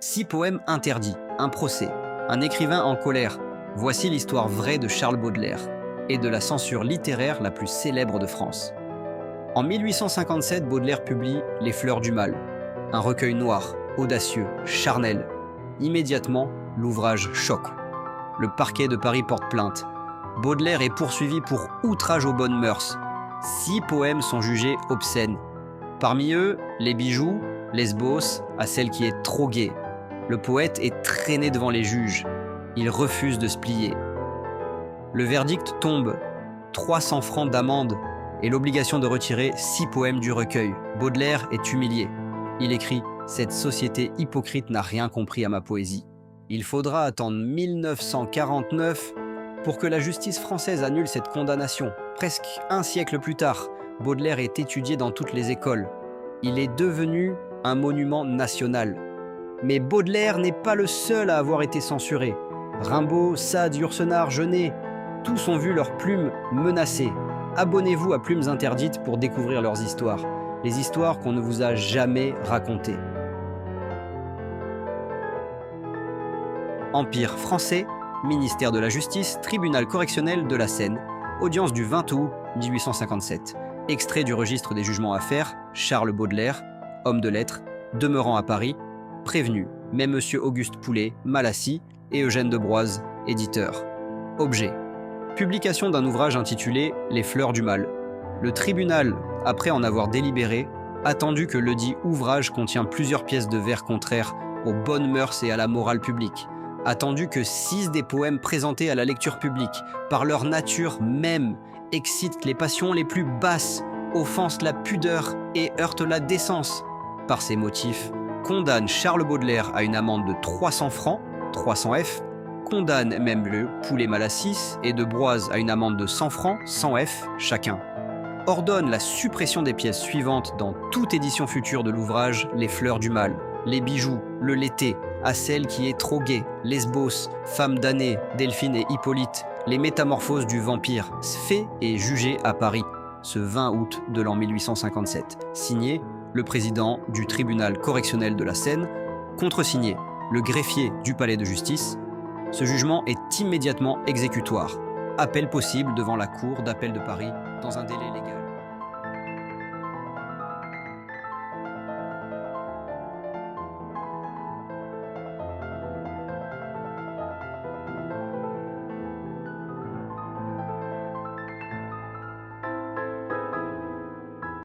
6 poèmes interdits, un procès, un écrivain en colère. Voici l'histoire vraie de Charles Baudelaire et de la censure littéraire la plus célèbre de France. En 1857, Baudelaire publie Les Fleurs du Mal, un recueil noir, audacieux, charnel. Immédiatement, l'ouvrage choque. Le parquet de Paris porte plainte. Baudelaire est poursuivi pour outrage aux bonnes mœurs. 6 poèmes sont jugés obscènes. Parmi eux, Les bijoux, Lesbos, à celle qui est trop gaie. Le poète est traîné devant les juges. Il refuse de se plier. Le verdict tombe. 300 francs d'amende et l'obligation de retirer 6 poèmes du recueil. Baudelaire est humilié. Il écrit « Cette société hypocrite n'a rien compris à ma poésie. Il faudra attendre 1949 pour que la justice française annule cette condamnation. Presque un siècle plus tard, Baudelaire est étudié dans toutes les écoles. Il est devenu un monument national. Mais Baudelaire n'est pas le seul à avoir été censuré. Rimbaud, Sade, Yourcenar, Genet, tous ont vu leurs plumes menacées. Abonnez-vous à Plumes Interdites pour découvrir leurs histoires. Les histoires qu'on ne vous a jamais racontées. Empire français, ministère de la Justice, tribunal correctionnel de la Seine, audience du 20 août 1857. Extrait du registre des jugements à faire, Charles Baudelaire, homme de lettres, demeurant à Paris, prévenu, mais Monsieur Auguste Poulet, Malassis, et Eugène de Broise, éditeur. Objet. Publication d'un ouvrage intitulé « Les Fleurs du Mal ». Le tribunal, après en avoir délibéré, attendu que ledit ouvrage contient plusieurs pièces de vers contraires aux bonnes mœurs et à la morale publique, attendu que 6 des poèmes présentés à la lecture publique, par leur nature même, excitent les passions les plus basses, offensent la pudeur et heurtent la décence. Par ces motifs, condamne Charles Baudelaire à une amende de 300 francs, 300 F, condamne même le Poulet Malassis et de Broise à une amende de 100 francs, 100 F chacun. Ordonne la suppression des pièces suivantes dans toute édition future de l'ouvrage Les Fleurs du Mal, Les bijoux, Le Lété, à celle qui est trop gaie, Lesbos, Femme damnée, Delphine et Hippolyte, Les métamorphoses du vampire, fait et jugé à Paris, ce 20 août de l'an 1857. Signé le président du tribunal correctionnel de la Seine, contresigné le greffier du palais de justice. Ce jugement est immédiatement exécutoire. Appel possible devant la cour d'appel de Paris dans un délai légal.